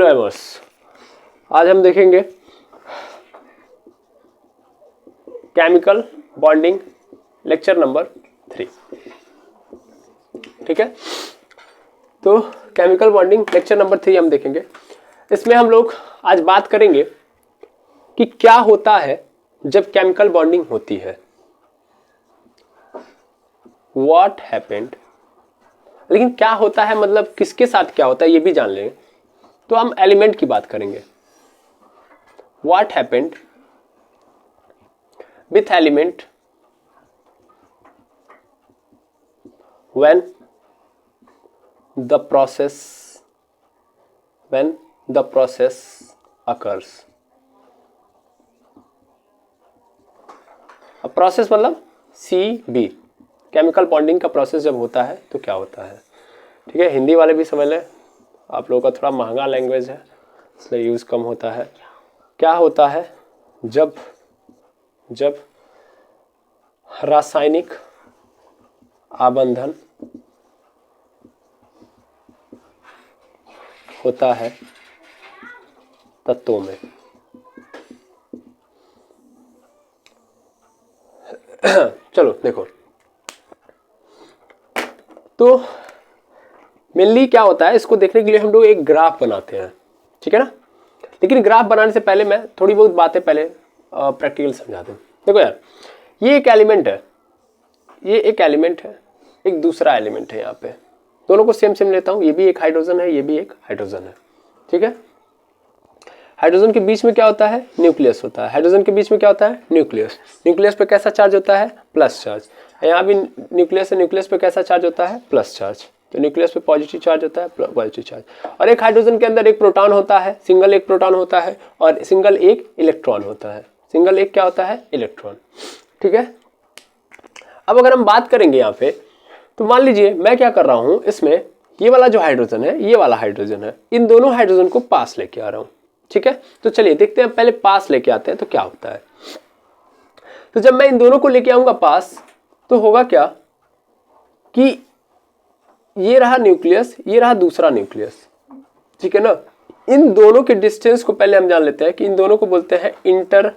बस आज हम देखेंगे केमिकल बॉन्डिंग लेक्चर नंबर 3। ठीक है, तो केमिकल बॉन्डिंग लेक्चर नंबर 3 हम देखेंगे। इसमें हम लोग आज बात करेंगे कि क्या होता है जब केमिकल बॉन्डिंग होती है, व्हाट हैपेंड। लेकिन क्या होता है मतलब किसके साथ क्या होता है ये भी जान लेंगे। तो हम एलिमेंट की बात करेंगे, what happened with element when the process occurs। अब प्रोसेस मतलब CB, केमिकल बॉन्डिंग का प्रोसेस जब होता है तो क्या होता है। ठीक है, हिंदी वाले भी समझ लें, आप लोगों का थोड़ा महंगा लैंग्वेज है इसलिए यूज़ कम होता है। क्या होता है जब रासायनिक आबंधन होता है तत्वों में। चलो देखो, तो मेनली क्या होता है इसको देखने के लिए हम लोग एक ग्राफ बनाते हैं। ठीक है ना, लेकिन ग्राफ बनाने से पहले मैं थोड़ी बहुत बातें पहले प्रैक्टिकल समझा दूं। देखो यार, ये एक एलिमेंट है, ये एक एलिमेंट है, एक दूसरा एलिमेंट है। यहाँ पे दोनों को सेम सेम लेता हूँ, ये भी एक हाइड्रोजन है, ये भी एक हाइड्रोजन है। ठीक है, हाइड्रोजन के बीच में क्या होता है, न्यूक्लियस होता है। हाइड्रोजन के बीच में क्या होता है, न्यूक्लियस। न्यूक्लियस पे कैसा चार्ज होता है, प्लस चार्ज। यहाँ भी न्यूक्लियस है, न्यूक्लियस पे कैसा चार्ज होता है, प्लस चार्ज। तो न्यूक्लियस पे पॉजिटिव चार्ज होता है, पॉजिटिव चार्ज। और एक हाइड्रोजन के अंदर एक प्रोटॉन होता है, सिंगल एक प्रोटॉन होता है, और सिंगल एक इलेक्ट्रॉन होता है। सिंगल एक क्या होता है, इलेक्ट्रॉन। ठीक है, अब अगर हम बात करेंगे यहाँ पे, तो मान लीजिए मैं क्या कर रहा हूँ, इसमें ये वाला जो हाइड्रोजन है, ये वाला हाइड्रोजन है, इन दोनों हाइड्रोजन को पास लेके आ रहा हूँ। ठीक है, तो चलिए देखते हैं, पहले पास लेके आते हैं तो क्या होता है। तो जब मैं इन दोनों को लेके आऊंगा पास, तो होगा क्या कि ये रहा न्यूक्लियस, ये रहा दूसरा न्यूक्लियस। ठीक है ना, इन दोनों के डिस्टेंस को पहले हम जान लेते हैं कि इन दोनों को बोलते हैं inter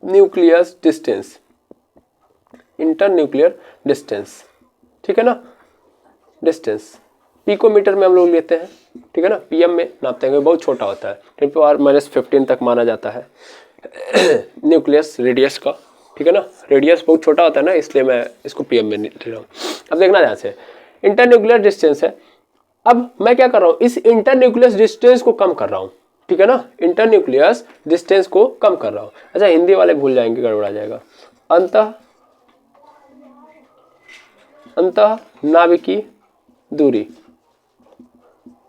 nucleus distance. Inter nuclear distance, ठीक है ना, डिस्टेंस पिकोमीटर में हम लोग लेते हैं। ठीक है ना, PM में नापते हैं, बहुत छोटा होता है, 10⁻⁻15 तक माना जाता है न्यूक्लियस रेडियस का। ठीक है ना, रेडियस बहुत छोटा होता है ना, इसलिए मैं इसको PM में ले रहा हूँ। अब देखना ध्यान से, इंटर न्यूक्लियर डिस्टेंस है। अब मैं क्या कर रहा हूँ, इस इंटर न्यूक्लियस डिस्टेंस को कम कर रहा हूँ। ठीक है ना, इंटर न्यूक्लियस डिस्टेंस को कम कर रहा हूँ। अच्छा, हिंदी वाले भूल जाएंगे, गड़बड़ा जाएगा। अंतः नाभिकीय दूरी,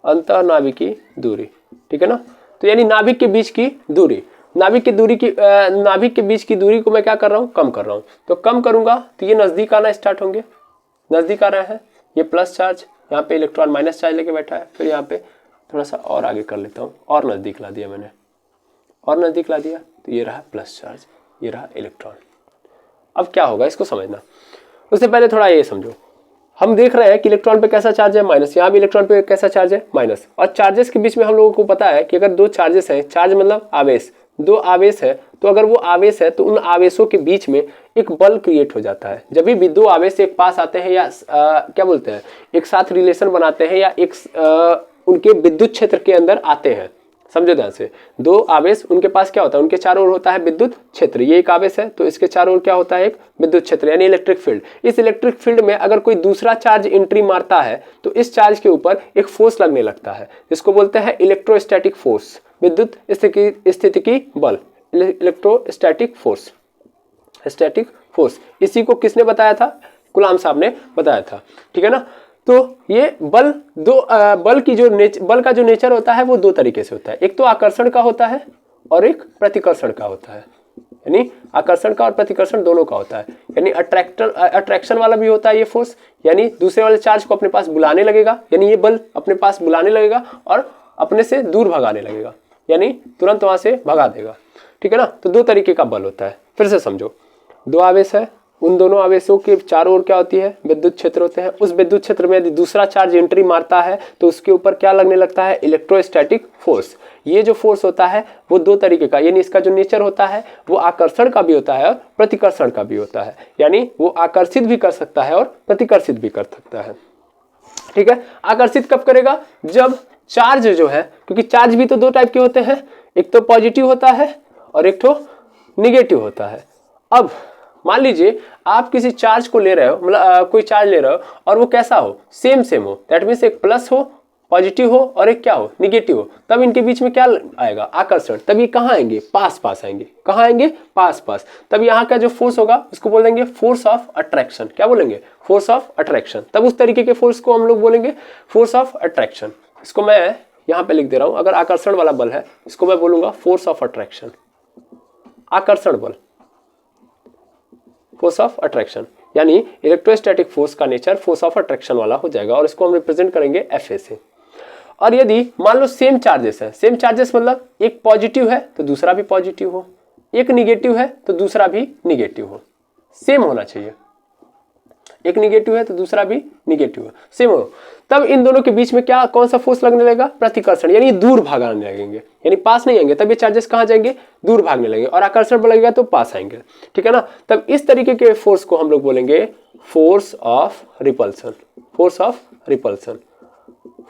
अंतः नाभिकीय दूरी। ठीक है ना, तो यानी नाभिक के बीच की दूरी, नाभिक की दूरी की नाभिक के बीच की दूरी को मैं क्या कर रहा हूँ, कम कर रहा हूँ। तो कम करूंगा तो ये नजदीक आना स्टार्ट होंगे, नजदीक आ रहे हैं। ये प्लस चार्ज, यहाँ पे इलेक्ट्रॉन माइनस चार्ज लेके बैठा है। फिर यहाँ पे थोड़ा सा और आगे कर लेता हूँ, और नजदीक ला दिया मैंने, और नजदीक ला दिया, तो ये रहा प्लस चार्ज, ये रहा इलेक्ट्रॉन। अब क्या होगा इसको समझना, उससे पहले थोड़ा ये समझो। हम देख रहे हैं कि इलेक्ट्रॉन पे कैसा चार्ज है, माइनस। यहाँ भी इलेक्ट्रॉन पे कैसा चार्ज है, माइनस। और चार्जेस के बीच में हम लोगों को पता है कि अगर दो चार्जेस हैं, चार्ज मतलब आवेश, दो आवेश है, तो अगर वो आवेश है तो उन आवेशों के बीच में एक बल क्रिएट हो जाता है। जब भी दो आवेश एक पास आते हैं या क्या बोलते हैं, एक साथ रिलेशन बनाते हैं, या एक उनके विद्युत क्षेत्र के अंदर आते हैं। समझो ध्यान से, दो आवेश, उनके पास क्या होता है, उनके चारों ओर होता है विद्युत क्षेत्र। ये एक आवेश है तो इसके चारों ओर क्या होता है, एक विद्युत क्षेत्र यानी इलेक्ट्रिक फील्ड। इस इलेक्ट्रिक फील्ड में अगर कोई दूसरा चार्ज एंट्री मारता है तो इस चार्ज के ऊपर एक फोर्स लगने लगता है, जिसको बोलते हैं इलेक्ट्रोस्टैटिक फोर्स, विद्युत स्थितिकी बल, इलेक्ट्रोस्टैटिक फोर्स, स्टैटिक फोर्स। इसी को किसने बताया था, कुलाम साहब ने बताया था। ठीक है ना, तो ये बल बल का जो नेचर होता है वो दो तरीके से होता है। एक तो आकर्षण का होता है और एक प्रतिकर्षण का होता है। यानी आकर्षण का और प्रतिकर्षण दोनों का होता है। यानी अट्रैक्शन वाला भी होता है ये फोर्स, यानी दूसरे वाले चार्ज को अपने पास बुलाने लगेगा, यानी ये बल अपने पास बुलाने लगेगा और अपने से दूर भगाने लगेगा, यानी तुरंत वहां से भगा देगा। ठीक है ना, तो दो तरीके का बल होता है। फिर से समझो, दो आवेश है, उन दोनों आवेशों के चारों ओर क्या होती है, विद्युत क्षेत्र होते हैं। उस विद्युत क्षेत्र में यदि दूसरा चार्ज एंट्री मारता है तो उसके ऊपर क्या लगने लगता है, इलेक्ट्रोस्टैटिक फोर्स। ये जो फोर्स होता है वो दो तरीके का, यानी इसका जो नेचर होता है वो आकर्षण का भी होता है और प्रतिकर्षण का भी होता है, यानी वो आकर्षित भी कर सकता है और प्रतिकर्षित भी कर सकता है। ठीक है, आकर्षित कब करेगा, जब चार्ज जो है, क्योंकि चार्ज भी तो दो टाइप के होते हैं, एक तो पॉजिटिव होता है और एक तो निगेटिव होता है। अब मान लीजिए आप किसी चार्ज को ले रहे हो, मतलब कोई चार्ज ले रहे हो और वो कैसा हो, सेम सेम हो, दैट मीन्स एक प्लस हो, पॉजिटिव हो और एक क्या हो, निगेटिव हो, तब इनके बीच में क्या आएगा, आकर्षण। तब ये कहाँ आएंगे, पास पास आएंगे। कहाँ आएंगे, पास पास। तब यहाँ का जो फोर्स होगा उसको बोलेंगे फोर्स ऑफ अट्रैक्शन। क्या बोलेंगे, फोर्स ऑफ अट्रैक्शन। तब उस तरीके के फोर्स को हम लोग बोलेंगे फोर्स ऑफ अट्रैक्शन। इसको मैं यहाँ पे लिख दे रहा हूँ, अगर आकर्षण वाला बल है इसको मैं बोलूंगा फोर्स ऑफ अट्रैक्शन, आकर्षण बल, फोर्स ऑफ अट्रैक्शन। यानी इलेक्ट्रोस्टैटिक फोर्स का नेचर फोर्स ऑफ अट्रैक्शन वाला हो जाएगा और इसको हम रिप्रेजेंट करेंगे एफ से। और यदि मान लो सेम चार्जेस है, सेम चार्जेस मतलब एक पॉजिटिव है तो दूसरा भी पॉजिटिव हो, एक निगेटिव है तो दूसरा भी निगेटिव हो, सेम होना चाहिए। एक निगेटिव है तो दूसरा भी निगेटिव है, सेम हो। तब इन दोनों के बीच में क्या, कौन सा फोर्स लगने लगेगा, प्रतिकर्षण, यानी दूर भागने लगेंगे, यानी पास नहीं आएंगे। तब ये चार्जेस कहाँ जाएंगे, दूर भागने लगेंगे, और आकर्षण बल लगेगा तो पास आएंगे। ठीक है ना। तब इस तरीके के फोर्स को हम लोग बोलेंगे force of repulsion, force of repulsion,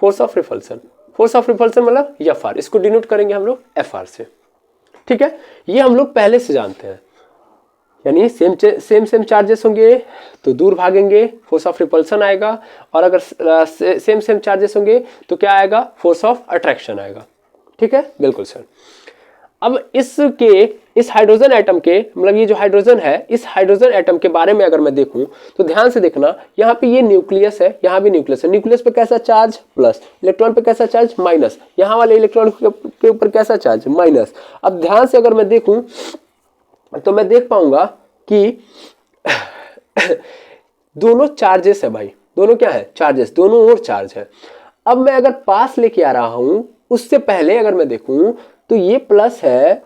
force of repulsion. Force of repulsion मतलब एफ आर, इसको डिनोट करेंगे हम लोग एफ आर से। ठीक है, ये हम लोग पहले से जानते हैं, यानी सेम चार्जेस होंगे तो दूर भागेंगे, फोर्स ऑफ रिपल्सन आएगा, और अगर सेम चार्जेस होंगे तो क्या आएगा, फोर्स ऑफ अट्रैक्शन आएगा। ठीक है, बिल्कुल सर। अब इस हाइड्रोजन एटम के, मतलब ये जो हाइड्रोजन है, इस हाइड्रोजन एटम के बारे में अगर मैं देखूं तो ध्यान से देखना, यहाँ पे ये न्यूक्लियस है, यहाँ भी न्यूक्लियस है। न्यूक्लियस पे कैसा चार्ज, प्लस, इलेक्ट्रॉन पे कैसा चार्ज, माइनस, यहाँ वाले इलेक्ट्रॉन के ऊपर कैसा चार्ज, माइनस। अब ध्यान से अगर मैं देखूं तो मैं देख पाऊंगा कि दोनों चार्जेस है भाई, दोनों क्या है, चार्जेस, दोनों ओर चार्ज है। अब मैं अगर पास लेके आ रहा हूं, उससे पहले अगर मैं देखूं तो ये प्लस है,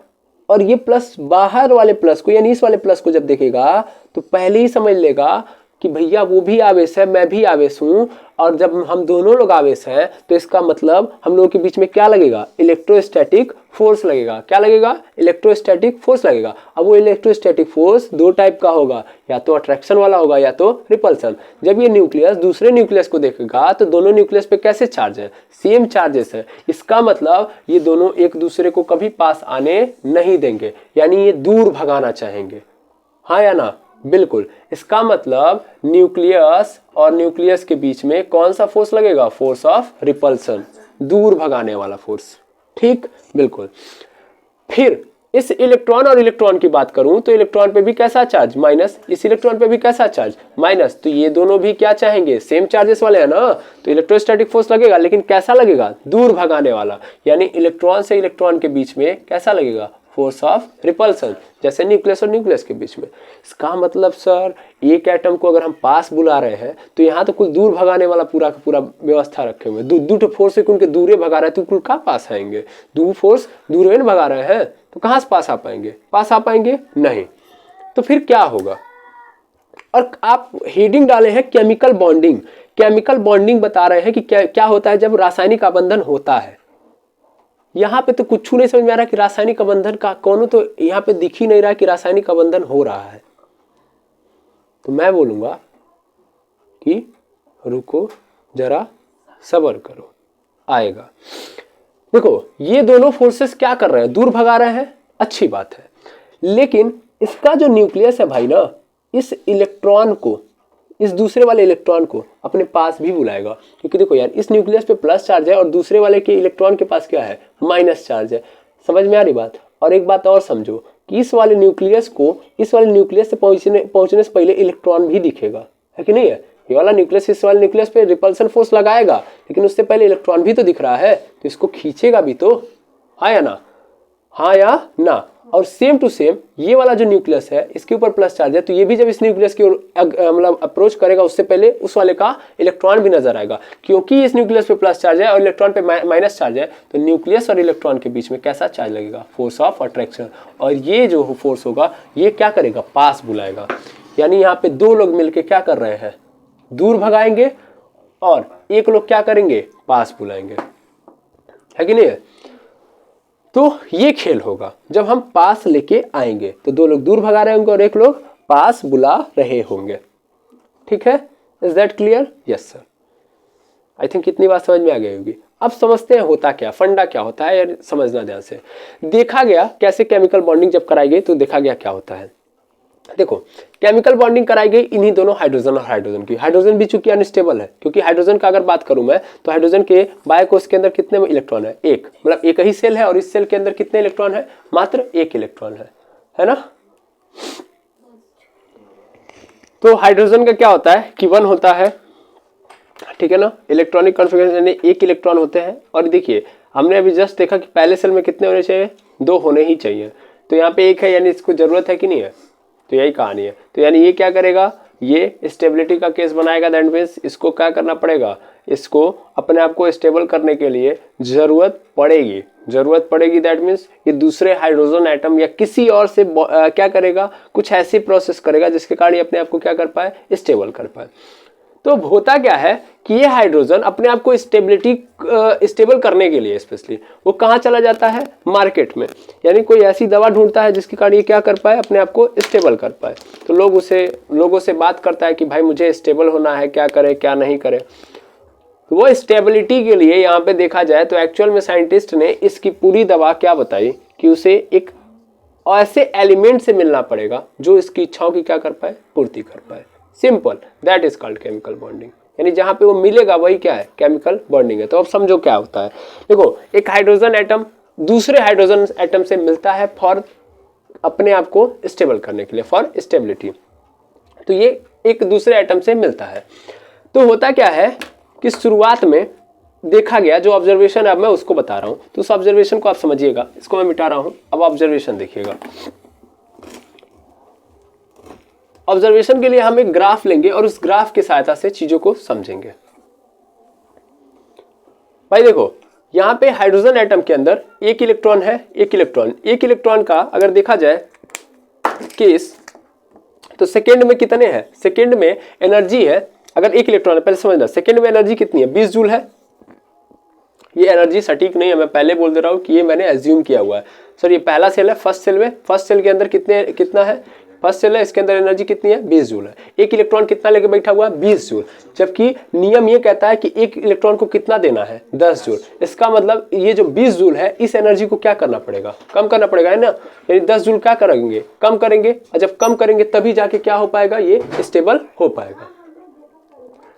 और ये प्लस बाहर वाले प्लस को, यानी इस वाले प्लस को जब देखेगा तो पहले ही समझ लेगा कि भैया वो भी आवेश है, मैं भी आवेश हूं, और जब हम दोनों लोग आवेश हैं तो इसका मतलब हम लोगों के बीच में क्या लगेगा, इलेक्ट्रोस्टैटिक फोर्स लगेगा। क्या लगेगा, इलेक्ट्रोस्टैटिक फोर्स लगेगा। अब वो इलेक्ट्रोस्टैटिक फोर्स दो टाइप का होगा, या तो अट्रैक्शन वाला होगा या तो रिपल्सन। जब ये न्यूक्लियस दूसरे न्यूक्लियस को देखेगा तो दोनों न्यूक्लियस पे कैसे चार्ज है, सेम चार्जेस है। इसका मतलब ये दोनों एक दूसरे को कभी पास आने नहीं देंगे, यानी ये दूर भगाना चाहेंगे। हाँ या ना, बिल्कुल। इसका मतलब न्यूक्लियस और न्यूक्लियस के बीच में कौन सा फोर्स लगेगा, फोर्स ऑफ रिपल्सन, दूर भगाने वाला फोर्स। ठीक, बिल्कुल। फिर इस इलेक्ट्रॉन और इलेक्ट्रॉन की बात करूं तो इलेक्ट्रॉन पे भी कैसा चार्ज, माइनस, इस इलेक्ट्रॉन पे भी कैसा चार्ज, माइनस। तो ये दोनों भी क्या चाहेंगे, सेम चार्जेस वाले हैं ना, तो इलेक्ट्रोस्टैटिक फोर्स लगेगा, लेकिन कैसा लगेगा, दूर भगाने वाला। यानी इलेक्ट्रॉन से इलेक्ट्रॉन के बीच में कैसा लगेगा, फोर्स ऑफ रिपल्सन, जैसे न्यूक्लियस और न्यूक्लियस के बीच में। इसका मतलब सर, एक एटम को अगर हम पास बुला रहे हैं तो यहाँ तो कुल दूर भगाने वाला पूरा का पूरा व्यवस्था रखे हुए, दो फोर्स उनके दूरे भगा रहे हैं, तो कुल कहाँ पास आएंगे, दो फोर्स दूर में भगा रहे हैं, तो कहाँ से पास आ पाएंगे, पास आ पाएंगे नहीं। तो फिर क्या होगा, और आप हेडिंग डाले हैं केमिकल बॉन्डिंग। केमिकल बॉन्डिंग बता रहे हैं कि क्या होता है जब रासायनिक आबंधन होता है। यहाँ पे तो कुछ नहीं समझ में आ रहा कि रासायनिक आबंधन का कौन, तो यहाँ पे दिख ही नहीं रहा कि रासायनिक आबंधन हो रहा है। तो मैं बोलूंगा कि रुको जरा, सब्र करो, आएगा। देखो ये दोनों फोर्सेस क्या कर रहे हैं, दूर भगा रहे हैं, अच्छी बात है, लेकिन इसका जो न्यूक्लियस है भाई ना, इस इलेक्ट्रॉन को, इस दूसरे वाले इलेक्ट्रॉन को अपने पास भी बुलाएगा। क्योंकि देखो यार, इस न्यूक्लियस पे प्लस चार्ज है और दूसरे वाले के इलेक्ट्रॉन के पास क्या है, माइनस चार्ज है। समझ में आ रही बात। और एक बात और समझो कि इस वाले न्यूक्लियस को, इस वाले न्यूक्लियस से पहुंचने से पहले इलेक्ट्रॉन भी दिखेगा, है कि नहीं है। ये वाला न्यूक्लियस इस वाले न्यूक्लियस पे रिपल्सन फोर्स लगाएगा, लेकिन उससे पहले इलेक्ट्रॉन भी तो दिख रहा है, तो इसको खींचेगा भी तो, हाँ या ना, हाँ या ना। और सेम टू सेम ये वाला जो न्यूक्लियस है, इसके ऊपर प्लस चार्ज है, तो ये भी जब इस न्यूक्लियस की ओर मतलब अप्रोच करेगा, उससे पहले उस वाले का इलेक्ट्रॉन भी नजर आएगा। क्योंकि इस न्यूक्लियस पे प्लस चार्ज है और इलेक्ट्रॉन पे माइनस चार्ज है, तो न्यूक्लियस और इलेक्ट्रॉन के बीच में कैसा चार्ज लगेगा, फोर्स ऑफ अट्रैक्शन। और ये जो फोर्स होगा ये क्या करेगा, पास बुलाएगा। यानी यहाँ पे दो लोग मिलके क्या कर रहे हैं, दूर भगाएंगे और एक लोग क्या करेंगे, पास बुलाएंगे, है कि नहीं है। तो ये खेल होगा जब हम पास लेके आएंगे तो दो लोग दूर भगा रहे होंगे और एक लोग पास बुला रहे होंगे। ठीक है, is that clear? Yes sir. I think कितनी बात समझ में आ गई होगी। अब समझते हैं होता क्या, फंडा क्या होता है यार, समझना ध्यान से। देखा गया कैसे केमिकल बॉन्डिंग जब कराई गई तो देखा गया क्या होता है। देखो केमिकल बॉन्डिंग कराई गई इन्हीं दोनों हाइड्रोजन और हाइड्रोजन की। हाइड्रोजन भी चूंकि अनस्टेबल है, क्योंकि हाइड्रोजन का अगर बात करूं मैं तो हाइड्रोजन के बायोकोष के अंदर कितने इलेक्ट्रॉन है, एक, मतलब एक ही सेल है और इस सेल के अंदर कितने इलेक्ट्रॉन है, मात्र एक इलेक्ट्रॉन है ना। तो हाइड्रोजन का क्या होता है कि 1 होता है, ठीक है ना, इलेक्ट्रॉनिक कॉन्फ़िगरेशन यानी एक इलेक्ट्रॉन होते हैं। और देखिए हमने अभी जस्ट देखा कि पहले सेल में कितने होने चाहिए, 2 होने ही चाहिए, तो यहाँ पे 1 है यानी इसको जरूरत है कि नहीं है, तो यही कहानी है। तो यानी ये क्या करेगा, ये स्टेबिलिटी का केस बनाएगा, दैट मीन्स इसको क्या करना पड़ेगा, इसको अपने आप को स्टेबल करने के लिए जरूरत पड़ेगी, दैट मीन्स ये दूसरे हाइड्रोजन एटम या किसी और से क्या करेगा, कुछ ऐसी प्रोसेस करेगा जिसके कारण ये अपने आप को क्या कर पाए, स्टेबल कर पाए। तो होता क्या है कि ये हाइड्रोजन अपने आप को स्टेबल करने के लिए स्पेशली वो कहाँ चला जाता है, मार्केट में, यानी कोई ऐसी दवा ढूंढता है जिसके कारण ये क्या कर पाए, अपने आप को स्टेबल कर पाए। तो लोगों से बात करता है कि भाई मुझे स्टेबल होना है, क्या करे क्या नहीं करे। तो वो स्टेबिलिटी के लिए यहाँ पे देखा जाए तो एक्चुअल में साइंटिस्ट ने इसकी पूरी दवा क्या बताई कि उसे एक ऐसे एलिमेंट से मिलना पड़ेगा जो इसकी इच्छाओं की क्या कर पाए, पूर्ति कर पाए। Simple, that is called chemical bonding. यानी जहां पे वो मिलेगा वही क्या है, केमिकल बॉन्डिंग है। तो अब समझो क्या होता है। देखो एक हाइड्रोजन एटम दूसरे हाइड्रोजन एटम से मिलता है फॉर अपने आप को स्टेबल करने के लिए, फॉर स्टेबिलिटी। तो ये एक दूसरे एटम से मिलता है। तो होता क्या है कि शुरुआत में देखा गया, जो ऑब्जर्वेशन अब मैं उसको बता रहा हूं, तो उस ऑब्जर्वेशन को आप समझिएगा, इसको मैं मिटा रहा हूं, अब ऑब्जर्वेशन देखिएगा। ऑब्जर्वेशन के लिए हम एक ग्राफ लेंगे और उस ग्राफ की सहायता से चीजों को समझेंगे। भाई देखो यहां पे हाइड्रोजन एटम के अंदर एक इलेक्ट्रॉन है, एक इलेक्ट्रॉन का अगर देखा जाए केस तो सेकेंड में कितने हैं, सेकेंड में एनर्जी है, अगर एक इलेक्ट्रॉन है, पहले समझना, सेकेंड में एनर्जी कितनी है, 20 जूल है। ये एनर्जी सटीक नहीं है, मैं पहले बोल दे रहा हूं कि ये मैंने एज्यूम किया हुआ है। सर ये पहला सेल है, फर्स्ट सेल के अंदर कितना है, फर्स्ट सेल है, इसके अंदर एनर्जी कितनी है, 20 जूल है। एक इलेक्ट्रॉन कितना लेके बैठा हुआ है, 20 जूल, जबकि नियम ये कहता है कि एक इलेक्ट्रॉन को कितना देना है, 10 जूल। इसका मतलब ये जो 20 जूल है इस एनर्जी को क्या करना पड़ेगा, कम करना पड़ेगा, है ना। यानी 10 जूल क्या करेंगे, कम करेंगे, और जब कम करेंगे तभी जाके क्या हो पाएगा, ये स्टेबल हो पाएगा।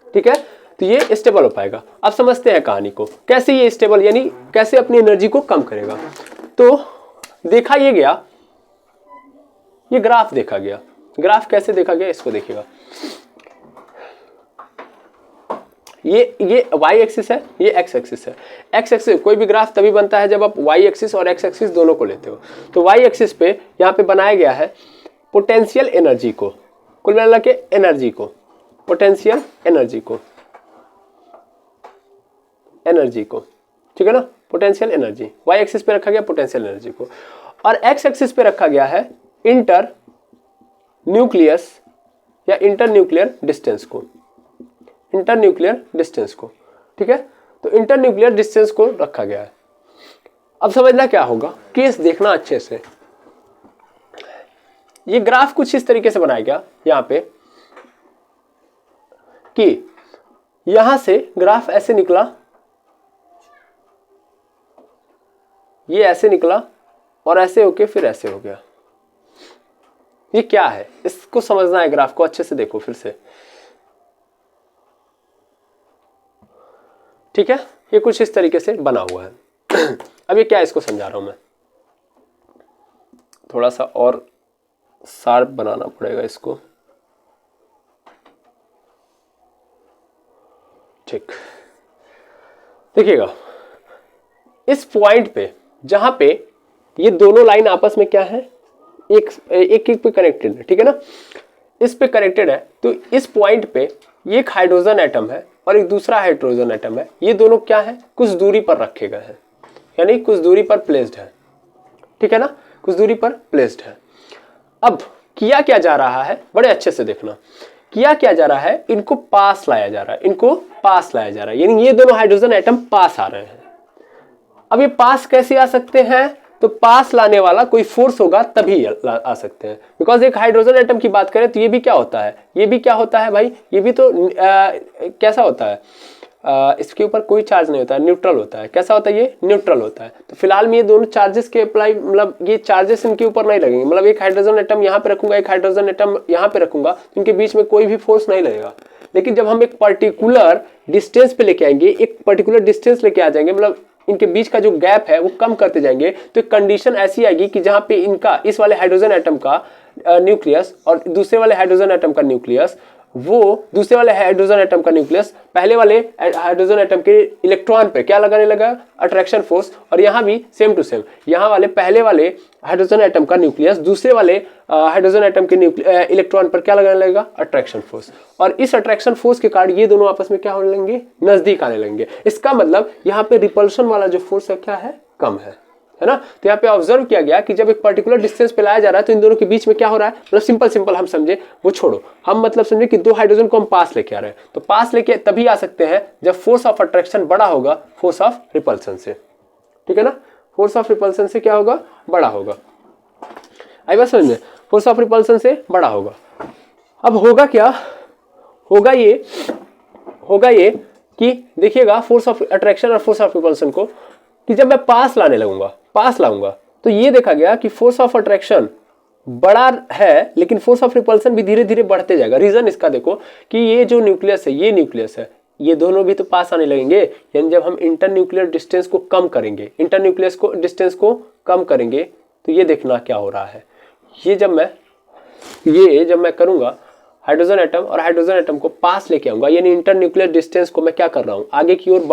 ठीक है, तो ये स्टेबल हो पाएगा। अब समझते हैं कहानी को, कैसे ये स्टेबल यानी कैसे अपनी एनर्जी को कम करेगा। तो देखा ये गया, ये ग्राफ देखा गया। ग्राफ कैसे देखा गया, इसको देखिएगा। ये y एक्सिस है, ये x एक्सिस है। x एक्सिस कोई भी ग्राफ तभी बनता है जब आप y एक्सिस और x एक्सिस दोनों को लेते हो। तो y एक्सिस पे यहाँ पे बनाया गया है पोटेंशियल एनर्जी को, कुल मिला के एनर्जी को, पोटेंशियल एनर्जी को, ठीक है ना, पोटेंशियल एनर्जी y एक्सिस पे रखा गया पोटेंशियल एनर्जी को, और x एक्सिस पे रखा गया है इंटर न्यूक्लियस या इंटर न्यूक्लियर डिस्टेंस को, ठीक है। तो इंटर न्यूक्लियर डिस्टेंस को रखा गया है। अब समझना क्या होगा, केस देखना अच्छे से। ये ग्राफ कुछ इस तरीके से बनाया गया यहां पे कि यहां से ग्राफ ऐसे निकला, ये ऐसे निकला और ऐसे होके फिर ऐसे हो गया। ये क्या है, इसको समझना है, ग्राफ को अच्छे से देखो फिर से, ठीक है। ये कुछ इस तरीके से बना हुआ है। अब ये क्या है, इसको समझा रहा हूं मैं, थोड़ा सा और शार्प बनाना पड़ेगा इसको, ठीक। देखिएगा इस पॉइंट पे जहां पे ये दोनों लाइन आपस में क्या है, एक पे कनेक्टेड है, ठीक है ना, इस पे कनेक्टेड है। तो इस पॉइंट पे एक हाइड्रोजन एटम है और एक दूसरा हाइड्रोजन एटम है, ये दोनों क्या है, कुछ दूरी पर रखे गए हैं, यानी कुछ दूरी पर प्लेस्ड है, ठीक है ना, कुछ दूरी पर प्लेस्ड है। अब किया क्या जा रहा है, बड़े अच्छे से देखना, किया क्या जा रहा है, इनको पास लाया जा रहा है, इनको पास लाया जा रहा है, यानी ये दोनों हाइड्रोजन एटम पास आ रहे हैं। अब ये पास कैसे आ सकते हैं, तो पास लाने वाला कोई फोर्स होगा तभी आ सकते हैं। बिकॉज एक हाइड्रोजन एटम की बात करें तो ये भी क्या होता है, ये भी क्या होता है भाई, ये भी तो कैसा होता है, इसके ऊपर कोई चार्ज नहीं होता है, न्यूट्रल होता है। कैसा होता है, ये न्यूट्रल होता है। तो फिलहाल में ये दोनों चार्जेस के अप्लाई, मतलब ये चार्जेस इनके ऊपर नहीं लगेंगे, मतलब एक हाइड्रोजन एटम यहाँ पे रखूंगा, एक हाइड्रोजन एटम यहाँ पे रखूंगा, तो इनके बीच में कोई भी फोर्स नहीं लगेगा। लेकिन जब हम एक पर्टिकुलर डिस्टेंस पे लेके आएंगे, एक पर्टिकुलर डिस्टेंस लेके आ जाएंगे, मतलब इनके बीच का जो गैप है वो कम करते जाएंगे, तो एक कंडीशन ऐसी आएगी कि जहां पे इनका, इस वाले हाइड्रोजन एटम का न्यूक्लियस और दूसरे वाले हाइड्रोजन एटम का न्यूक्लियस, वो दूसरे वाले हाइड्रोजन एटम का न्यूक्लियस पहले वाले हाइड्रोजन एटम के इलेक्ट्रॉन पे क्या लगाने लगा, अट्रैक्शन फोर्स। और यहाँ भी सेम टू सेम, यहाँ वाले पहले वाले हाइड्रोजन एटम का न्यूक्लियस दूसरे वाले हाइड्रोजन एटम के इलेक्ट्रॉन पर क्या लगाने लगेगा, अट्रैक्शन फोर्स। और इस अट्रैक्शन फोर्स के कारण ये दोनों आपस में क्या होने लगेंगे, नजदीक आने लगेंगे। इसका मतलब यहाँ पे रिपल्शन वाला जो फोर्स है क्या है, कम है ना। तो यहाँ पे ऑब्जर्व किया गया कि जब एक पर्टिकुलर डिस्टेंस पे लाया जा रहा है तो इन दोनों के बीच में क्या हो रहा है, मतलब सिंपल हम समझे, वो छोड़ो, हम मतलब समझे कि दो हाइड्रोजन को हम पास लेके आ रहे हैं। तो पास लेके तभी आ सकते हैं जब फोर्स ऑफ अट्रैक्शन बड़ा होगा फोर्स ऑफ रिपल्सन से, ठीक है ना। फोर्स ऑफ रिपल्सन से क्या होगा, बड़ा होगा। आई बात समझ में, फोर्स ऑफ रिपल्सन से बड़ा होगा। अब होगा क्या, होगा ये कि देखिएगा फोर्स ऑफ अट्रैक्शन और फोर्स ऑफ रिपल्सन को, कि जब मैं पास लाऊंगा तो ये देखा गया कि फोर्स ऑफ अट्रैक्शन बड़ा है लेकिन फोर्स ऑफ रिपल्सन भी धीरे धीरे बढ़ते जाएगा। रीजन इसका देखो कि ये जो न्यूक्लियस है, ये न्यूक्लियस है, ये दोनों भी तो पास आने लगेंगे। यानी जब हम इंटर न्यूक्लियर डिस्टेंस को कम करेंगे, इंटर न्यूक्लियस को डिस्टेंस को कम करेंगे, तो ये देखना क्या हो रहा है, ये जब मैं करूंगा हाइड्रोजन एटम और हाइड्रोजन एटम को पास लेके आऊंगा, यानी इंटर न्यूक्लियर डिस्टेंस को मैं क्या कर रहा हूं, आगे की ओर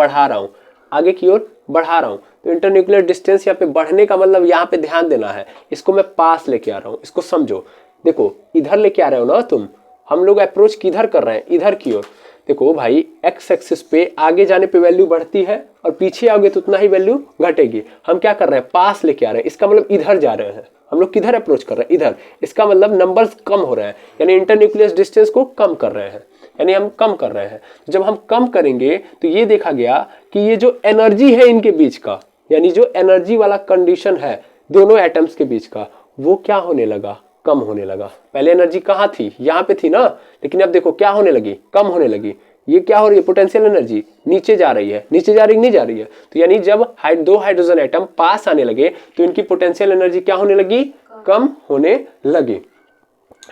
बढ़ा रहा हूं। तो इंटर न्यूक्लियर डिस्टेंस यहाँ पे बढ़ने का मतलब यहाँ पे ध्यान देना है, इसको मैं पास लेके आ रहा हूँ, इसको समझो। देखो इधर लेके आ रहे हो ना तुम, हम लोग अप्रोच किधर कर रहे हैं, इधर की ओर। देखो भाई एक्स एक्सिस पे आगे जाने पे वैल्यू बढ़ती है और पीछे आओगे तो उतना ही वैल्यू घटेगी। हम क्या कर रहे हैं, पास लेके आ रहे हैं, इसका मतलब इधर जा रहे हैं, हम लोग किधर अप्रोच कर रहे हैं, इधर। इसका मतलब नंबर्स कम हो रहे हैं, यानी इंटर न्यूक्लियस डिस्टेंस को कम कर रहे हैं, यानी हम कम कर रहे हैं। जब हम कम करेंगे तो ये देखा गया कि ये जो एनर्जी है इनके बीच का, यानी जो एनर्जी वाला कंडीशन है दोनों एटम्स के बीच का, वो क्या होने लगा, कम होने लगा। पहले एनर्जी कहाँ थी, यहाँ पे थी ना, लेकिन अब देखो क्या होने लगी, कम होने लगी। ये क्या हो रही है, पोटेंशियल एनर्जी नीचे जा रही है, नीचे जा रही नहीं जा रही है। तो यानी जब दो हाइड्रोजन एटम पास आने लगे तो इनकी पोटेंशियल एनर्जी क्या होने लगी, कम होने लगी,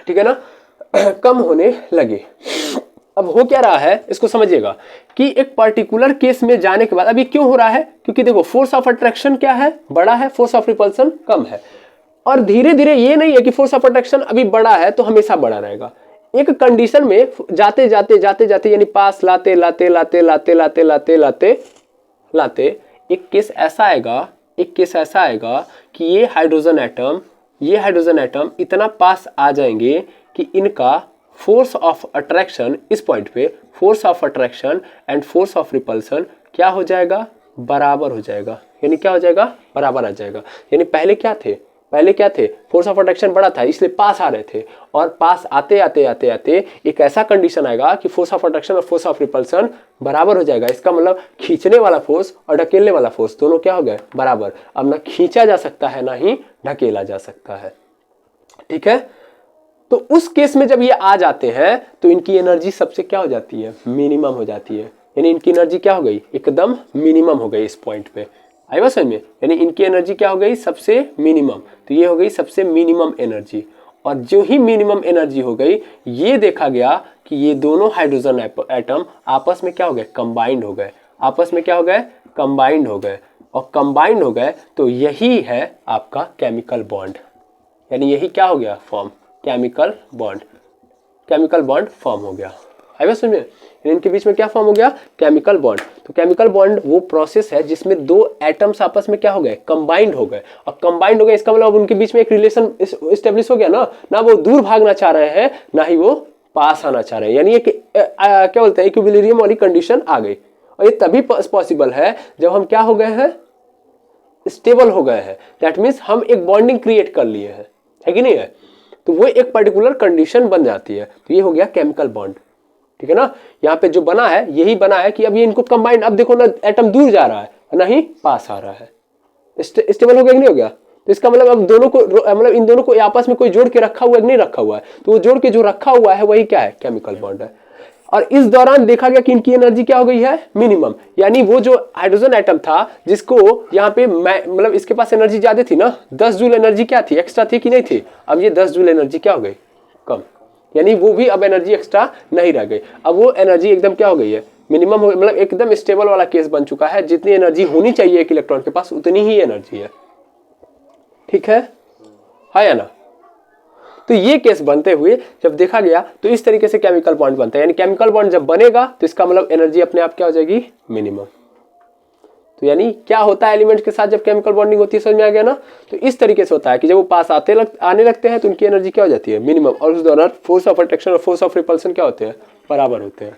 ठीक है ना, कम होने लगी। अब हो क्या रहा है इसको समझिएगा कि एक पर्टिकुलर केस में जाने के बाद अभी क्यों हो रहा है, क्योंकि देखो फोर्स ऑफ अट्रैक्शन क्या है, बड़ा है, फोर्स ऑफ रिपल्सन कम है। और धीरे धीरे ये नहीं है कि फोर्स ऑफ अट्रैक्शन अभी बड़ा है तो हमेशा बड़ा रहेगा। एक कंडीशन में जाते जाते यानी पास लाते एक केस ऐसा आएगा कि ये हाइड्रोजन एटम इतना पास आ जाएंगे कि इनका फोर्स ऑफ अट्रैक्शन, इस पॉइंट पे force of attraction and force of repulsion क्या हो जाएगा, बराबर हो जाएगा। यानी क्या हो जाएगा, बराबर आ जाएगा। यानी पहले क्या थे, फोर्स ऑफ अट्रैक्शन बड़ा था इसलिए पास आ रहे थे, और पास आते एक ऐसा कंडीशन आएगा कि फोर्स ऑफ अट्रैक्शन और फोर्स ऑफ रिपल्सन बराबर हो जाएगा। इसका मतलब खींचने वाला फोर्स और ढकेलने वाला फोर्स दोनों क्या हो गए, बराबर। अब ना खींचा जा सकता है ना ही ढकेला जा सकता है, ठीक है। तो उस केस में जब ये आ जाते हैं तो इनकी एनर्जी सबसे क्या हो जाती है, मिनिमम हो जाती है। यानी इनकी एनर्जी क्या हो गई, एकदम मिनिमम हो गई इस पॉइंट पे। आई बात समझ में, यानी इनकी एनर्जी क्या हो गई, सबसे मिनिमम। तो ये हो गई सबसे मिनिमम एनर्जी। और जो ही मिनिमम एनर्जी हो गई, ये देखा गया कि ये दोनों हाइड्रोजन एटम आपस में क्या हो गए, कंबाइंड हो गए। आपस में क्या हो गए, कंबाइंड हो गए। और कंबाइंड हो गए तो यही है आपका केमिकल बॉन्ड। यानी यही क्या हो गया, फॉर्म, केमिकल बॉन्ड फॉर्म हो गया। आई बात समझ में, इनके बीच में क्या फॉर्म हो गया, केमिकल बॉन्ड। तो केमिकल बॉन्ड वो प्रोसेस है जिसमें दो एटम्स आपस में क्या हो गए, कंबाइंड हो गए। और कंबाइंड हो गए इसका मतलब उनके बीच में एक रिलेशन एस्टेब्लिश हो गया ना वो दूर भागना चाह रहे हैं ना ही वो पास आना चाह रहे हैं। यानी क्या बोलते हैं, इक्विलिब्रियम वाली कंडीशन आ गई। और ये तभी पॉसिबल है जब हम क्या हो गए हैं, स्टेबल हो गए हैं। दैट मीन्स हम एक बॉन्डिंग क्रिएट कर लिए हैं, है कि नहीं है। तो वो एक पर्टिकुलर कंडीशन बन जाती है। तो ये हो गया केमिकल बॉन्ड, ठीक है ना। यहाँ पे जो बना है यही बना है कि अब ये इनको कंबाइंड, अब देखो ना एटम दूर जा रहा है ना ही पास आ रहा है, स्टेबल हो गया कि नहीं हो गया। तो इसका मतलब अब दोनों को, मतलब इन दोनों को आपस में कोई जोड़ के रखा हुआ है कि नहीं रखा हुआ है, तो वो जोड़ के जो रखा हुआ है वही क्या है, केमिकल बॉन्ड है। और इस दौरान देखा गया कि इनकी एनर्जी क्या हो गई है, मिनिमम। यानी वो जो हाइड्रोजन एटम था जिसको यहाँ पे मतलब इसके पास एनर्जी ज्यादा थी ना, 10 जूल एनर्जी क्या थी, एक्स्ट्रा थी कि नहीं थी, अब ये 10 जूल एनर्जी क्या हो गई, कम। यानी वो भी अब एनर्जी एक्स्ट्रा नहीं रह गई, अब वो एनर्जी एकदम क्या हो गई है, मिनिमम हो, मतलब एकदम स्टेबल वाला केस बन चुका है। जितनी एनर्जी होनी चाहिए एक इलेक्ट्रॉन के पास उतनी ही एनर्जी है, ठीक है या ना। तो ये केस बनते हुए जब देखा गया तो इस तरीके से केमिकल बॉन्ड बनता है। यानी केमिकल बॉन्ड जब बनेगा तो इसका मतलब एनर्जी अपने आप क्या हो जाएगी, मिनिमम। तो यानी क्या होता है एलिमेंट के साथ जब केमिकल बॉन्डिंग होती है, समझ में आ गया ना। तो इस तरीके से होता है कि जब वो पास आने लगते हैं तो उनकी एनर्जी क्या हो जाती है, मिनिमम, और उस दौरान फोर्स ऑफ अट्रैक्शन और फोर्स ऑफ रिपल्सन क्या होते हैं, बराबर होते हैं।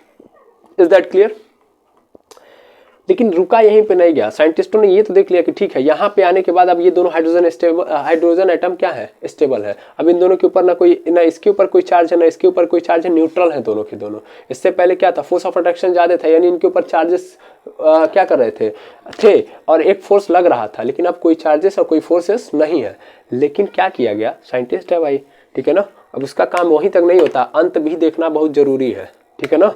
Is that clear. लेकिन रुका यहीं पे नहीं गया, साइंटिस्टों ने ये तो देख लिया कि ठीक है, यहाँ पे आने के बाद अब ये दोनों हाइड्रोजन एटम क्या है, स्टेबल है। अब इन दोनों के ऊपर ना इसके ऊपर कोई चार्ज है ना इसके ऊपर कोई चार्ज है, न्यूट्रल है दोनों के दोनों। इससे पहले क्या था, फोर्स ऑफ अट्रैक्शन ज्यादा था, यानी इनके ऊपर चार्जेस क्या कर रहे थे और एक फोर्स लग रहा था, लेकिन अब कोई चार्जेस और कोई फोर्सेस नहीं है। लेकिन क्या किया गया, साइंटिस्ट है भाई, ठीक है ना, अब उसका काम वहीं तक नहीं होता, अंत भी देखना बहुत जरूरी है, ठीक है ना।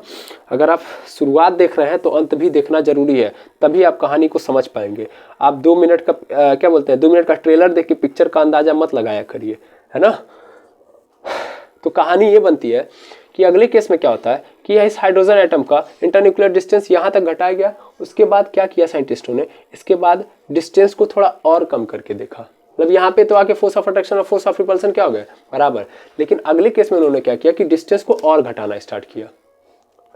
अगर आप शुरुआत देख रहे हैं तो अंत भी देखना जरूरी है, तभी आप कहानी को समझ पाएंगे। आप 2 मिनट का क्या बोलते हैं, 2 मिनट का ट्रेलर देख के पिक्चर का अंदाजा मत लगाया करिए, है ना। तो कहानी ये बनती है कि अगले केस में क्या होता है कि इस हाइड्रोजन एटम का इंटरन्यूक्लियर डिस्टेंस यहाँ तक घटाया गया। उसके बाद क्या किया साइंटिस्टों ने, इसके बाद डिस्टेंस को थोड़ा और कम करके देखा। मतलब यहाँ पे तो आके फोर्स ऑफ अट्रैक्शन और फोर्स ऑफ रिपल्सन क्या हो गए, बराबर। लेकिन अगले केस में उन्होंने क्या किया कि डिस्टेंस को और घटाना स्टार्ट किया।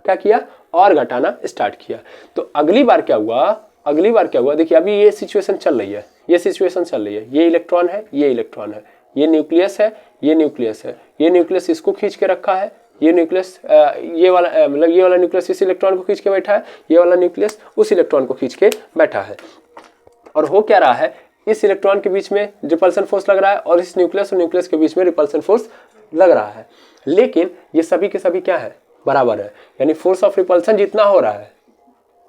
क्या किया, और घटाना स्टार्ट किया। तो अगली बार क्या हुआ, देखिए अभी ये सिचुएशन चल रही है, ये इलेक्ट्रॉन है, ये इलेक्ट्रॉन है, ये न्यूक्लियस है, ये न्यूक्लियस है, ये न्यूक्लियस इसको खींच के रखा है, ये न्यूक्लियस ये वाला न्यूक्लियस इस इलेक्ट्रॉन को खींच के बैठा है, ये वाला न्यूक्लियस उस इलेक्ट्रॉन को खींच के बैठा है। और हो क्या रहा है, इस इलेक्ट्रॉन के बीच में रिपल्सन फोर्स लग रहा है और इस न्यूक्लियस और न्यूक्लियस के बीच में रिपल्सन फोर्स लग रहा है। लेकिन ये सभी के सभी क्या है, बराबर है। यानी फोर्स ऑफ रिपल्सन जितना हो रहा है,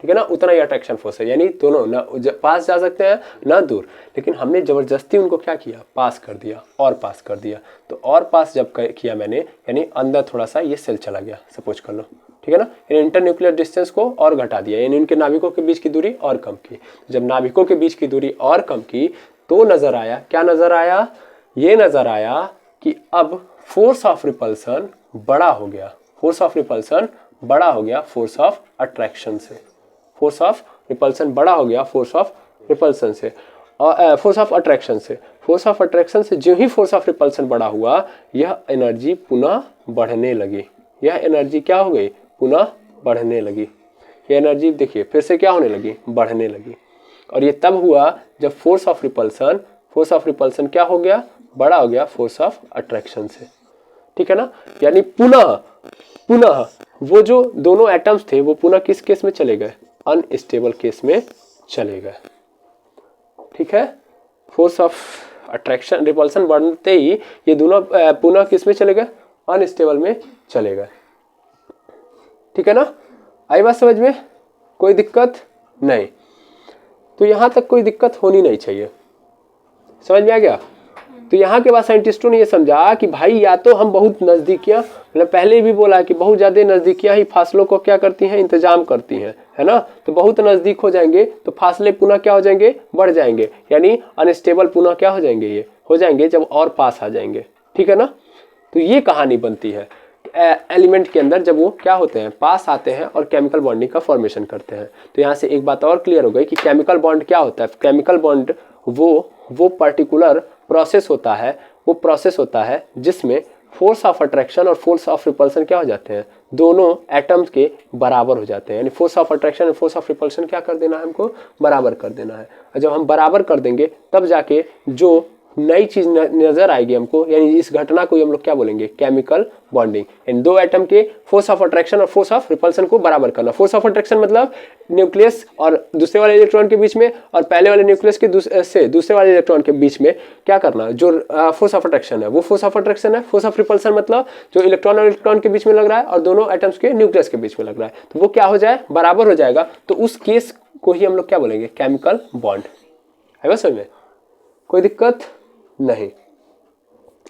ठीक है ना, उतना ही अट्रैक्शन फोर्स है। यानी दोनों ना पास जा सकते हैं ना दूर। लेकिन हमने जबरदस्ती उनको क्या किया, पास कर दिया और पास कर दिया। तो और पास जब किया मैंने, यानी अंदर थोड़ा सा ये सेल चला गया, सपोज कर लो, ठीक है ना। यानी इंटरन्यूक्लियर डिस्टेंस को और घटा दिया, यानी इनके नाभिकों के बीच की दूरी और कम की। जब नाभिकों के बीच की दूरी और कम की तो नजर आया, क्या नजर आया, ये नजर आया कि अब फोर्स ऑफ रिपल्सन बड़ा हो गया, फोर्स ऑफ रिपल्सन बड़ा हो गया फोर्स ऑफ अट्रैक्शन से, फोर्स ऑफ रिपल्सन बड़ा हो गया फोर्स ऑफ रिपल्सन से, और फोर्स ऑफ अट्रैक्शन से। फोर्स ऑफ अट्रैक्शन से जो ही फोर्स ऑफ रिपल्सन बड़ा हुआ, यह एनर्जी पुनः बढ़ने लगी, यह एनर्जी क्या हो गई, पुनः बढ़ने लगी। यह एनर्जी देखिए फिर से क्या होने लगी, बढ़ने लगी। और ये तब हुआ जब फोर्स ऑफ रिपल्सन क्या हो गया, बड़ा हो गया फोर्स ऑफ अट्रैक्शन से, ठीक है ना। यानी पुनः वो जो दोनों एटम्स थे वो पुनः किस केस में चले गए, अनस्टेबल केस में चले गए, ठीक है। फोर्स ऑफ अट्रैक्शन रिपल्सन बढ़ते ही ये दोनों पुनः किस में चले गए, अनस्टेबल में चले गए, ठीक है ना। आई बात समझ में, कोई दिक्कत नहीं। तो यहां तक कोई दिक्कत होनी नहीं चाहिए, समझ में आ गया। तो यहाँ के बाद साइंटिस्टों ने ये समझा कि भाई या तो हम बहुत नजदीकियां, मतलब पहले भी बोला कि बहुत ज्यादा नजदीकियां ही फासलों को क्या करती हैं, इंतजाम करती हैं, है ना। तो बहुत नजदीक हो जाएंगे तो फासले पुनः क्या हो जाएंगे, बढ़ जाएंगे, यानी अनस्टेबल पुनः क्या हो जाएंगे, ये हो जाएंगे जब और पास आ जाएंगे, ठीक है ना। तो ये कहानी बनती है एलिमेंट के अंदर जब वो क्या होते हैं, पास आते हैं और केमिकल बॉन्डिंग का फॉर्मेशन करते हैं। तो यहाँ से एक बात और क्लियर हो गई कि केमिकल बॉन्ड क्या होता है। केमिकल बॉन्ड वो पर्टिकुलर प्रोसेस होता है जिसमें फोर्स ऑफ अट्रैक्शन और फोर्स ऑफ रिपल्सन क्या हो जाते हैं, दोनों एटम्स के बराबर हो जाते हैं। यानी फोर्स ऑफ अट्रैक्शन और फोर्स ऑफ रिपल्सन क्या कर देना है, हमको बराबर कर देना है। और जब हम बराबर कर देंगे तब जाके जो नई चीज नजर आएगी हमको, यानी इस घटना को हम लोग क्या बोलेंगे, केमिकल बॉन्डिंग। इन दो एटम के फोर्स ऑफ अट्रैक्शन और फोर्स ऑफ रिपल्सन को बराबर करना। फोर्स ऑफ अट्रैक्शन मतलब न्यूक्लियस और दूसरे वाले इलेक्ट्रॉन के बीच में और पहले वाले न्यूक्लियस के दूसरे वाले इलेक्ट्रॉन के बीच में क्या करना, जो फोर्स ऑफ अट्रैक्शन है वो फोर्स ऑफ अट्रैक्शन है। फोर्स ऑफ रिपल्सन मतलब जो इलेक्ट्रॉन और इलेक्ट्रॉन के बीच में लग रहा है और दोनों एटम्स के न्यूक्लियस के बीच में लग रहा है, तो वो क्या हो जाए, बराबर हो जाएगा। तो उस केस को ही हम लोग क्या बोलेंगे, केमिकल बॉन्ड। है बस समझ में, कोई दिक्कत नहीं।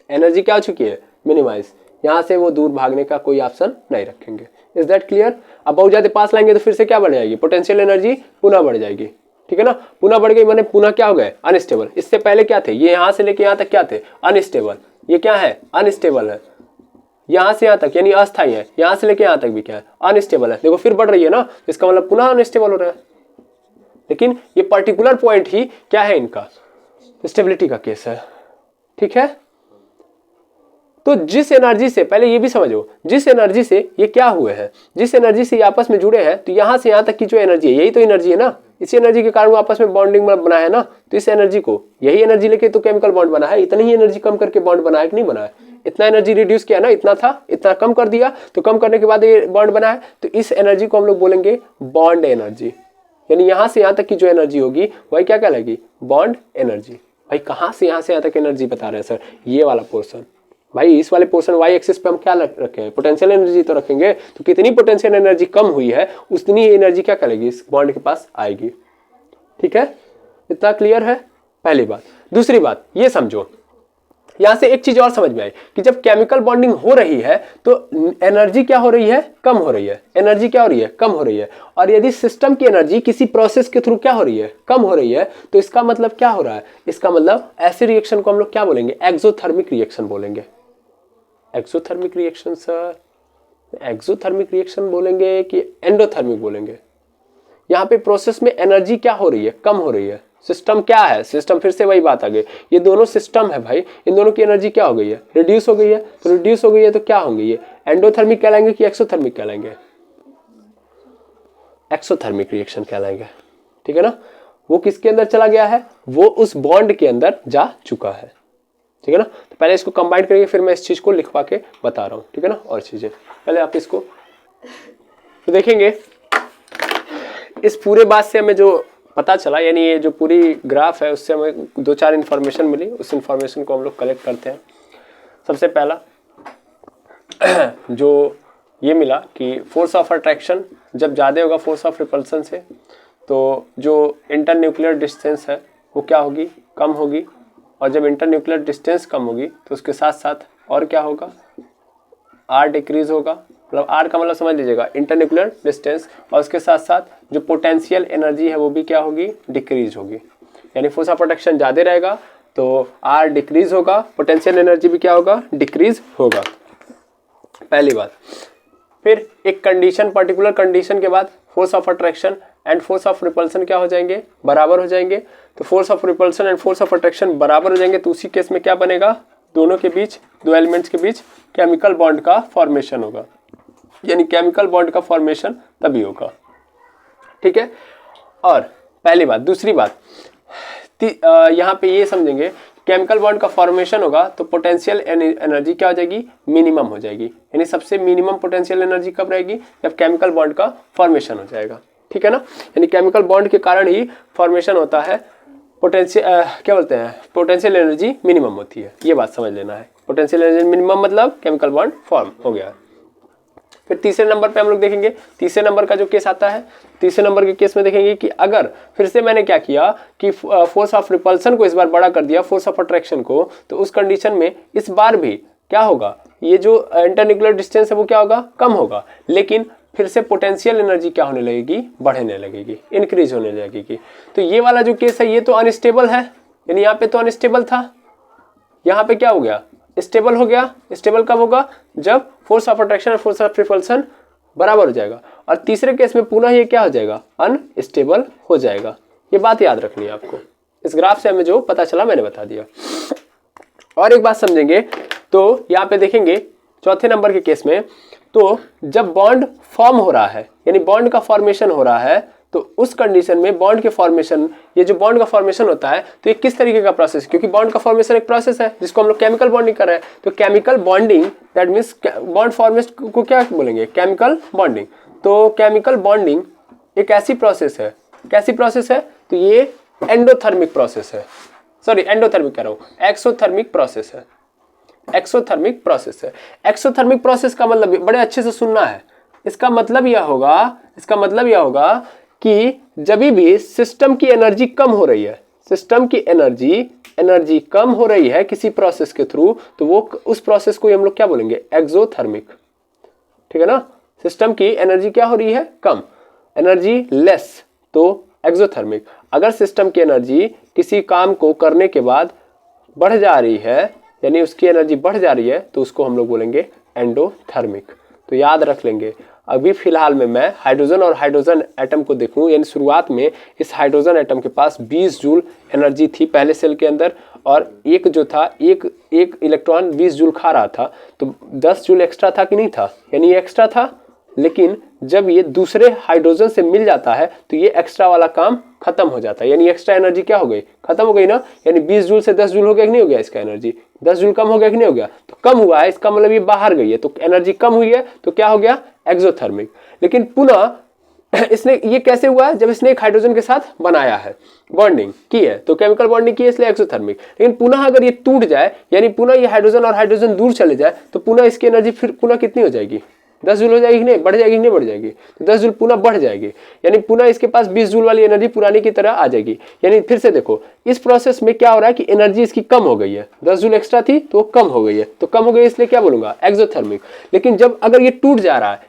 एनर्जी क्या हो चुकी है, मिनिमाइज। यहां से वो दूर भागने का कोई ऑप्शन नहीं रखेंगे। Is that clear? अब बहुत ज्यादा पास लाएंगे तो फिर से क्या बढ़ जाएगी, पोटेंशियल एनर्जी पुनः बढ़ जाएगी। ठीक है ना, पुनः बढ़ गई माने पुनः क्या हो गए, अनस्टेबल। इससे पहले क्या थे, ये यहां से लेके यहां तक क्या थे, अनस्टेबल। ये क्या है, अनस्टेबल है। यहां से यहां तक यानी अस्थायी है, यहां से लेके यहां तक भी क्या है, अनस्टेबल है। देखो फिर बढ़ रही है ना, इसका मतलब पुनः अनस्टेबल हो रहा है। लेकिन ये पर्टिकुलर पॉइंट ही क्या है, इनका स्टेबिलिटी का केस है। ठीक है, तो जिस एनर्जी से, पहले ये भी समझो, जिस एनर्जी से ये क्या हुए हैं, जिस एनर्जी से ये आपस में जुड़े हैं, तो यहां से यहां तक की जो एनर्जी है, यही तो एनर्जी है ना। इसी एनर्जी के कारण वो आपस में बॉन्डिंग बना है ना। तो इस एनर्जी को, यही एनर्जी लेके तो केमिकल बॉन्ड बना है। इतनी ही एनर्जी कम करके बॉन्ड बना है कि नहीं बना है, इतना एनर्जी रिड्यूस किया ना, इतना था, इतना कम कर दिया, तो कम करने के बाद ये बॉन्ड बना है। तो इस एनर्जी को हम लोग बोलेंगे बॉन्ड एनर्जी। यानी यहां से यहां तक की जो एनर्जी होगी वही क्या कहलाएगी, बॉन्ड एनर्जी। भाई कहां से यहां से यहां तक एनर्जी बता रहे हैं सर, ये वाला पोर्शन। भाई इस वाले पोर्शन वाई एक्सिस पे हम क्या रखे हैं, पोटेंशियल एनर्जी तो रखेंगे। तो कितनी पोटेंशियल एनर्जी कम हुई है उतनी एनर्जी क्या करेगी, इस बॉन्ड के पास आएगी। ठीक है, इतना क्लियर है पहली बात। दूसरी बात ये समझो, यहां से एक चीज और समझ में आई कि जब केमिकल बॉन्डिंग हो रही है तो एनर्जी क्या हो रही है, कम हो रही है। एनर्जी क्या हो रही है, कम हो रही है। और यदि सिस्टम की एनर्जी किसी प्रोसेस के थ्रू क्या हो रही है, कम हो रही है, तो इसका मतलब क्या हो रहा है, इसका मतलब ऐसे रिएक्शन को हम लोग क्या बोलेंगे, एक्सोथर्मिक रिएक्शन बोलेंगे। Exothermic reaction sir, exothermic reaction बोलेंगे कि एंडोथर्मिक बोलेंगे। यहाँ पे प्रोसेस में एनर्जी क्या हो रही है, कम हो रही है। सिस्टम क्या है, सिस्टम फिर से वही बात आ गई, ये दोनों सिस्टम है भाई, इन दोनों की एनर्जी क्या हो गई है, रिड्यूस हो गई है। तो रिड्यूस हो गई है तो क्या होंगे, ये एंडोथर्मिक कहलाएंगे कि एक्सोथर्मिक कहलाएंगे, एक्सोथर्मिक रिएक्शन कहलाएंगे। ठीक है ना, वो किसके अंदर चला गया है, वो उस बॉन्ड के अंदर जा चुका है। ठीक है ना, तो पहले इसको कंबाइन करेंगे, फिर मैं इस चीज को लिखवा के बता रहा हूँ। ठीक है ना, और चीजें पहले आप इसको तो देखेंगे। इस पूरे बात से हमें जो पता चला, यानी ये जो पूरी ग्राफ है उससे हमें 2-4 इन्फॉर्मेशन मिली। उस इन्फॉर्मेशन को हम लोग कलेक्ट करते हैं। सबसे पहला जो ये मिला कि फोर्स ऑफ अट्रैक्शन जब ज़्यादा होगा फोर्स ऑफ रिपल्सन से, तो जो इंटरन्यूक्लियर डिस्टेंस है वो क्या होगी, कम होगी। और जब इंटरन्यूक्लियर डिस्टेंस कम होगी तो उसके साथ साथ और क्या होगा, आर डिक्रीज होगा। मतलब आर का मतलब समझ लीजिएगा इंटरन्यूक्लियर डिस्टेंस, और उसके साथ साथ जो पोटेंशियल एनर्जी है वो भी क्या होगी, डिक्रीज होगी। यानी फोर्स ऑफ अट्रैक्शन ज़्यादा रहेगा तो आर डिक्रीज होगा, पोटेंशियल एनर्जी भी क्या होगा, डिक्रीज होगा। पहली बात। फिर एक कंडीशन, पर्टिकुलर कंडीशन के बाद force of attraction and force of repulsion क्या हो जाएंगे, बराबर हो जाएंगे। तो force of repulsion and force of attraction बराबर हो जाएंगे तो उसी केस में क्या बनेगा, दोनों के बीच, दो एलिमेंट्स के बीच केमिकल बॉन्ड का फॉर्मेशन होगा। यानी केमिकल बॉन्ड का फॉर्मेशन तभी होगा। ठीक है, और पहली बात। दूसरी बात, यहाँ पे ये समझेंगे केमिकल बॉन्ड का फॉर्मेशन होगा तो पोटेंशियल एनर्जी क्या हो जाएगी, मिनिमम हो जाएगी। यानी सबसे मिनिमम पोटेंशियल एनर्जी कब रहेगी, जब केमिकल बॉन्ड का फॉर्मेशन हो जाएगा। ठीक है ना, यानी केमिकल बॉन्ड के कारण ही फॉर्मेशन होता है, पोटेंशियल क्या बोलते हैं, पोटेंशियल एनर्जी मिनिमम होती है। ये बात समझ लेना है, पोटेंशियल एनर्जी मिनिमम मतलब केमिकल बॉन्ड फॉर्म हो गया। फिर तीसरे नंबर पे हम लोग देखेंगे, तीसरे नंबर का जो केस आता है, तीसरे नंबर के केस में देखेंगे कि अगर फिर से मैंने क्या किया कि फोर्स ऑफ रिपल्सन को इस बार बड़ा कर दिया फोर्स ऑफ अट्रैक्शन को, तो उस कंडीशन में इस बार भी क्या होगा, ये जो इंटरन्यूक्लियर डिस्टेंस है वो क्या होगा, कम होगा। लेकिन फिर से पोटेंशियल एनर्जी क्या होने लगेगी, बढ़ने लगेगी, इंक्रीज होने लगेगी। तो ये वाला जो केस है ये तो अनस्टेबल है, यानी यहाँ पे तो अनस्टेबल था, यहाँ पे क्या हो गया, स्टेबल हो गया। स्टेबल कब होगा, जब फोर्स ऑफ अट्रैक्शन और फोर्स ऑफ रिपल्सन बराबर हो जाएगा। और तीसरे केस में पुनः ये क्या हो जाएगा, अनस्टेबल हो जाएगा। ये बात याद रखनी है आपको। इस ग्राफ से हमें जो पता चला मैंने बता दिया। और एक बात समझेंगे तो यहाँ पे देखेंगे चौथे नंबर के केस में, तो जब बॉन्ड फॉर्म हो रहा है, यानी बॉन्ड का फॉर्मेशन हो रहा है, तो उस कंडीशन में बॉन्ड के फॉर्मेशन, ये जो बॉन्ड का फॉर्मेशन होता है तो ये किस तरीके का प्रोसेस है, क्योंकि बॉन्ड का फॉर्मेशन एक प्रोसेस है जिसको हम लोग केमिकल बॉन्डिंग कर रहे हैं। तो chemical bonding that means bond formation को क्या बोलेंगे, केमिकल बॉन्डिंग। तो केमिकल बॉन्डिंग एक ऐसी प्रोसेस है, कैसी प्रोसेस है, तो ये एंडोथर्मिक प्रोसेस है, सॉरी एंडोथर्मिक कह रहा हूं, एक्सोथर्मिक प्रोसेस है, एक्सोथर्मिक प्रोसेस है। एक्सोथर्मिक प्रोसेस का मतलब बड़े अच्छे से सुनना है, इसका मतलब यह होगा कि जब भी सिस्टम की एनर्जी कम हो रही है, सिस्टम की एनर्जी कम हो रही है किसी प्रोसेस के थ्रू, तो वो उस प्रोसेस को हम लोग क्या बोलेंगे, एक्सोथर्मिक, ठीक है ना। सिस्टम की एनर्जी क्या हो रही है, कम, एनर्जी लेस, तो एक्सोथर्मिक। अगर सिस्टम की एनर्जी किसी काम को करने के बाद बढ़ जा रही है, यानी उसकी एनर्जी बढ़ जा रही है, तो उसको हम लोग बोलेंगे एंडोथर्मिक। तो याद रख लेंगे। अभी फिलहाल में मैं हाइड्रोजन और हाइड्रोजन एटम को देखूं, यानी शुरुआत में इस हाइड्रोजन एटम के पास 20 जूल एनर्जी थी पहले सेल के अंदर, और एक जो था एक इलेक्ट्रॉन 20 जूल खा रहा था, तो 10 जूल एक्स्ट्रा था कि नहीं था, यानी ये एक्स्ट्रा था। लेकिन जब ये दूसरे हाइड्रोजन से मिल जाता है तो ये एक्स्ट्रा वाला काम खत्म हो जाता है, यानी एक्स्ट्रा एनर्जी क्या हो गई, खत्म हो गई ना। यानी 20 जूल से 10 जूल हो गया कि नहीं हो गया, इसका एनर्जी 10 जूल कम हो गया कि नहीं हो गया, तो कम हुआ है, इसका मतलब ये बाहर गई है, तो एनर्जी कम हुई है, तो क्या हो गया, एक्सोथर्मिक। लेकिन पुनः इसने ये कैसे हुआ है, जब इसने एक हाइड्रोजन के साथ बनाया है, बॉन्डिंग की है, तो केमिकल बॉन्डिंग की है, इसलिए एक्सोथर्मिक। लेकिन पुनः अगर ये टूट जाए, यानी पुनः ये हाइड्रोजन और हाइड्रोजन दूर चले जाए, तो पुनः इसकी एनर्जी फिर पुनः कितनी हो जाएगी, 10 जूल हो जाएगी कि नहीं, बढ़ जाएगी कि नहीं बढ़ जाएगी, तो 10 जूल पुनः बढ़ जाएगी, यानी पुनः इसके पास 20 जूल वाली एनर्जी पुरानी की तरह आ जाएगी। यानी फिर से देखो, इस प्रोसेस में क्या हो रहा है कि एनर्जी इसकी कम हो गई है, 10 जूल एक्स्ट्रा थी तो कम हो गई है, तो कम हो गई इसलिए क्या बोलूंगा, एक्सोथर्मिक। लेकिन जब अगर ये टूट जा रहा है,